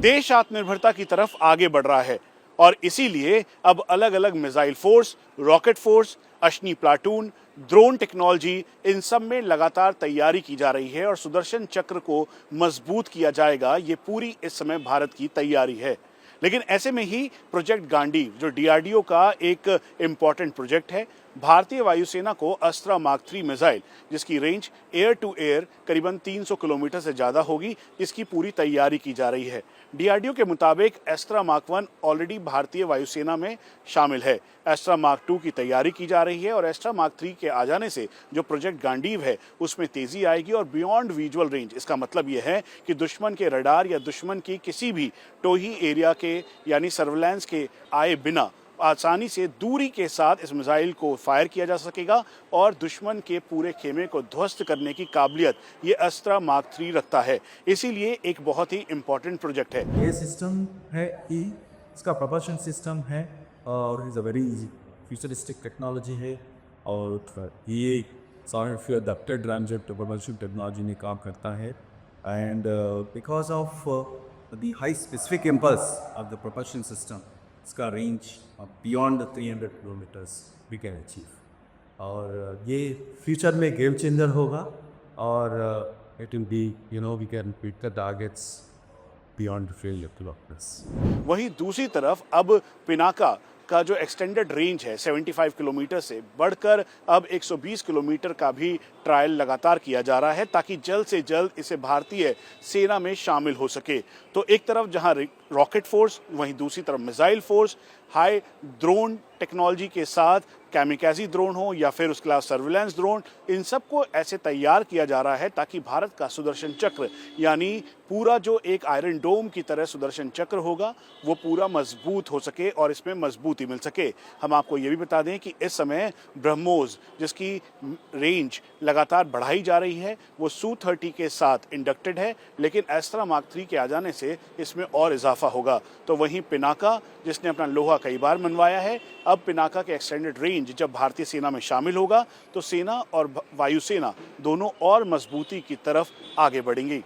देश आत्मनिर्भरता की तरफ आगे बढ़ रहा है और इसीलिए अब अलग अलग missile force, rocket force, Ashni platoon, drone technology, इन सब में लगातार तैयारी की जा रही है और सुदर्शन चक्र को मजबूत किया जाएगा। ये पूरी इस समय भारत की तैयारी है। लेकिन ऐसे में ही प्रोजेक्ट गांडीव, जो डीआरडीओ का एक इम्पॉर्टेंट प्रोजेक्ट है, भारतीय वायुसेना को अस्त्रा मार्क 3 मिसाइल, जिसकी रेंज एयर टू एयर करीबन 300 किलोमीटर से ज़्यादा होगी, इसकी पूरी तैयारी की जा रही है। डीआरडीओ के मुताबिक अस्त्रा मार्क 1 ऑलरेडी भारतीय वायुसेना में शामिल है। अस्त्रा मार्क 2 की तैयारी की जा रही है और अस्त्रा मार्क 3 के आ जाने से जो प्रोजेक्ट गांडीव है उसमें तेजी आएगी और बियॉन्ड विजुअल रेंज, इसका मतलब यह है कि दुश्मन के रडार या दुश्मन की किसी भी टोही एरिया के यानी सर्विलांस के आए बिना आसानी से दूरी के साथ इस मिसाइल को फायर किया जा सकेगा और दुश्मन के पूरे खेमे को ध्वस्त करने की काबिलियत ये अस्त्रा मार्क 3 रखता है। इसीलिए एक बहुत ही इंपॉर्टेंट प्रोजेक्ट है। ये सिस्टम है इसका प्रपल्शन सिस्टम है और is a very futuristic technology है और ये software adapted ramjet propulsion technology में काम करता है and because of the high specific impulse of the propulsion system, इसका range beyond 300 kilometres we can achieve और ये फ्यूचर में गेम चेंजर होगा और it will be we can beat the targets beyond 300 kilometres. वहीं दूसरी तरफ अब पिनाका का जो एक्सटेंडेड रेंज है 75 किलोमीटर से बढ़कर अब 120 किलोमीटर का भी ट्रायल लगातार किया जा रहा है ताकि जल्द से जल्द इसे भारतीय सेना में शामिल हो सके। तो एक तरफ जहां रॉकेट फोर्स, वहीं दूसरी तरफ missile force, high drone technology के साथ कैमिकाजी ड्रोन हो या फिर उसके अलावा सर्विलांस ड्रोन, इन सबको ऐसे तैयार किया जा रहा है ताकि भारत का सुदर्शन चक्र यानी पूरा जो एक आयरन डोम की तरह सुदर्शन चक्र होगा वो पूरा मजबूत हो सके और इसमें मजबूती मिल सके। हम आपको ये भी बता दें कि इस समय ब्रह्मोस, जिसकी रेंज लगातार बढ़ाई जा रही है, वो Su-30 के साथ इंडक्टेड है, लेकिन अस्त्रा मार्क 3 के आ जाने से इसमें और इजाफा होगा। तो वहीं पिनाका, जिसने अपना लोहा कई बार मनवाया है, अब पिनाका के एक्सटेंडेड रेंज जब भारतीय सेना में शामिल होगा तो सेना और वायुसेना दोनों और मजबूती की तरफ आगे बढ़ेंगी।